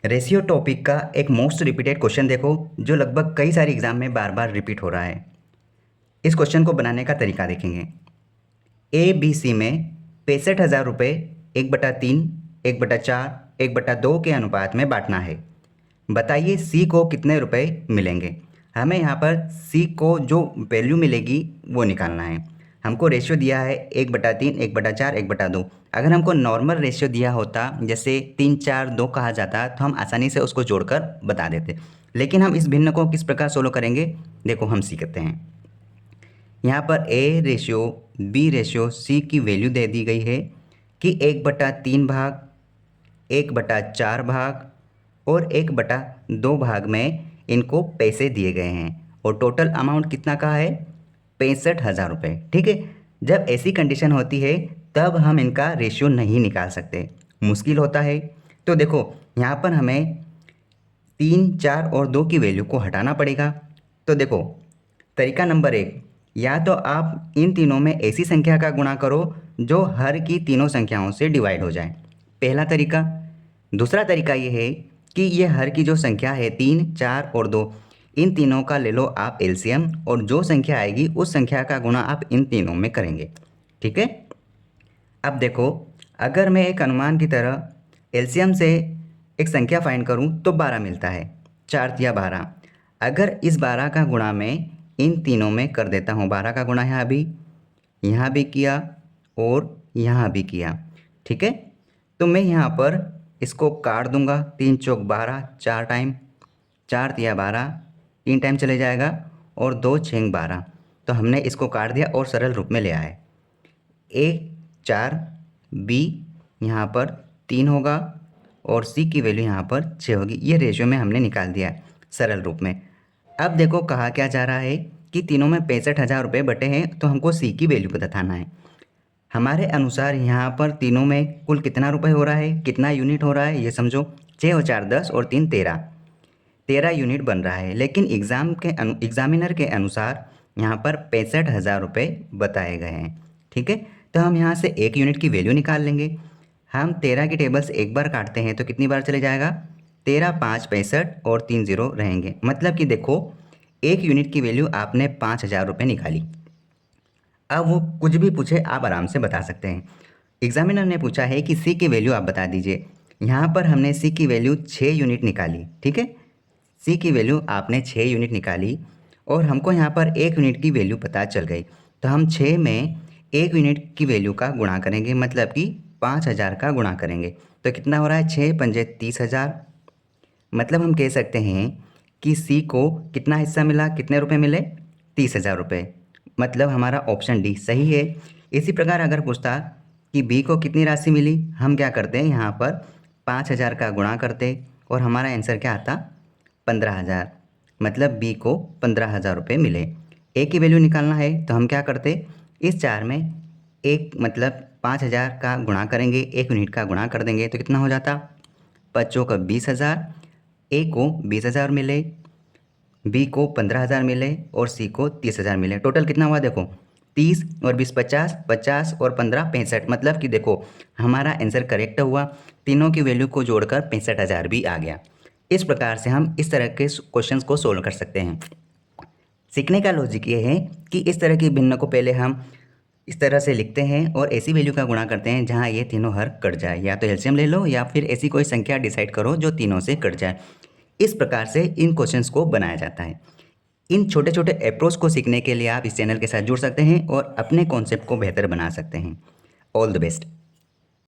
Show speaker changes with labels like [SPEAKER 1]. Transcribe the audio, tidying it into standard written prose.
[SPEAKER 1] Ratio topic का एक most repeated question देखो, जो लगभग कई सारे एग्जाम में बार बार रिपीट हो रहा है। इस क्वेश्चन को बनाने का तरीका देखेंगे। ए बी सी में 65,000 रुपये 1/3, 1/4, 1/2 के अनुपात में बांटना है। बताइए सी को कितने रुपए मिलेंगे। हमें यहाँ पर सी को जो वैल्यू मिलेगी वो निकालना है। हमको रेशियो दिया है 1/3, 1/4, 1/2। अगर हमको नॉर्मल रेशियो दिया होता, जैसे 3, 4, 2 कहा जाता, तो हम आसानी से उसको जोड़कर बता देते। लेकिन हम इस भिन्न को किस प्रकार सोल्व करेंगे, देखो हम सीखते हैं। यहाँ पर A ratio B ratio C की वैल्यू दे दी गई है कि 1/3 भाग, 1/4 भाग और 1/2 भाग में इनको पैसे दिए गए हैं। और टोटल अमाउंट कितना का है, 65,000 रुपये। ठीक है, जब ऐसी कंडीशन होती है तब हम इनका रेशियो नहीं निकाल सकते, मुश्किल होता है। तो देखो यहाँ पर हमें 3, 4 और 2 की वैल्यू को हटाना पड़ेगा। तो देखो तरीका नंबर 1, या तो आप इन तीनों में ऐसी संख्या का गुणा करो जो हर की तीनों संख्याओं से डिवाइड हो जाए, पहला तरीका। दूसरा तरीका ये है कि ये हर की जो संख्या है 3, 4 और 2, इन तीनों का ले लो आप एलसीएम, और जो संख्या आएगी उस संख्या का गुणा आप इन तीनों में करेंगे। ठीक है, अब देखो अगर मैं एक अनुमान की तरह एलसीएम से एक संख्या फाइंड करूं तो 12 मिलता है, 4 या 12। अगर इस 12 का गुणा मैं इन तीनों में कर देता हूं, 12 का गुणा यहाँ भी किया और यहाँ भी किया। ठीक है, तो मैं यहाँ पर इसको काट दूंगा, 3 चौक 12, 4 टाइम, 4 तिया 12, 3 टाइम चले जाएगा और 2 छेंग 12। तो हमने इसको काट दिया और सरल रूप में ले आए। ए 4, बी यहाँ पर 3 होगा और सी की वैल्यू यहाँ पर 6 होगी। ये रेशियो में हमने निकाल दिया है सरल रूप में। अब देखो कहा क्या जा रहा है कि तीनों में 65,000 रुपये बटे हैं, तो हमको सी की वैल्यू बताना है। हमारे अनुसार यहाँ पर तीनों में कुल कितना रुपए हो रहा है, कितना यूनिट हो रहा है, ये समझो। 6 और 4 10 और 3 13, 13 यूनिट बन रहा है। लेकिन एग्जामिनर के अनुसार यहाँ पर 65,000 रुपये बताए गए हैं। ठीक है, तो हम यहाँ से 1 यूनिट की वैल्यू निकाल लेंगे। हम 13 की टेबल से एक बार काटते हैं तो कितनी बार चले जाएगा, 13, 5, 65 और 3 जीरो रहेंगे। मतलब कि देखो 1 यूनिट की वैल्यू आपने 5,000 रुपये निकाली। अब वो कुछ भी पूछे आप आराम से बता सकते हैं। एग्जामिनर ने पूछा है कि सी की वैल्यू आप बता दीजिए। यहाँ पर हमने सी की वैल्यू 6 यूनिट निकाली। ठीक है, सी की वैल्यू आपने 6 यूनिट निकाली और हमको यहाँ पर 1 यूनिट की वैल्यू पता चल गई। तो हम 6 में 1 यूनिट की वैल्यू का गुणा करेंगे, मतलब कि 5,000 का गुणा करेंगे। तो कितना हो रहा है, 6 पंजे 30,000। मतलब हम कह सकते हैं कि सी को कितना हिस्सा मिला, कितने रुपए मिले, 30,000 रुपये। मतलब हमारा ऑप्शन डी सही है। इसी प्रकार अगर पूछता कि बी को कितनी राशि मिली, हम क्या करते हैं, यहाँ पर 5,000 का गुणा करते और हमारा आंसर क्या आता, 15,000। मतलब बी को 15,000 रुपये मिले। ए की वैल्यू निकालना है तो हम क्या करते, इस 4 में एक मतलब 5,000 का गुणा करेंगे, 1 यूनिट का गुणा कर देंगे तो कितना हो जाता, 5 का 20,000। ए को 20,000 मिले, बी को 15,000 मिले और सी को 30,000 मिले। टोटल कितना हुआ देखो, 30 और 20 50, 50 और 15 65। मतलब कि देखो हमारा आंसर करेक्ट हुआ, तीनों की वैल्यू को जोड़कर 65,000 भी आ गया। इस प्रकार से हम इस तरह के क्वेश्चंस को सोल्व कर सकते हैं। सीखने का लॉजिक ये है कि इस तरह की भिन्न को पहले हम इस तरह से लिखते हैं और ऐसी वैल्यू का गुणा करते हैं जहां ये तीनों हर कट जाए। या तो एलसीएम ले लो या फिर ऐसी कोई संख्या डिसाइड करो जो तीनों से कट जाए। इस प्रकार से इन क्वेश्चंस को बनाया जाता है। इन छोटे छोटे अप्रोच को सीखने के लिए आप इस चैनल के साथ जुड़ सकते हैं और अपने कॉन्सेप्ट को बेहतर बना सकते हैं। All the best.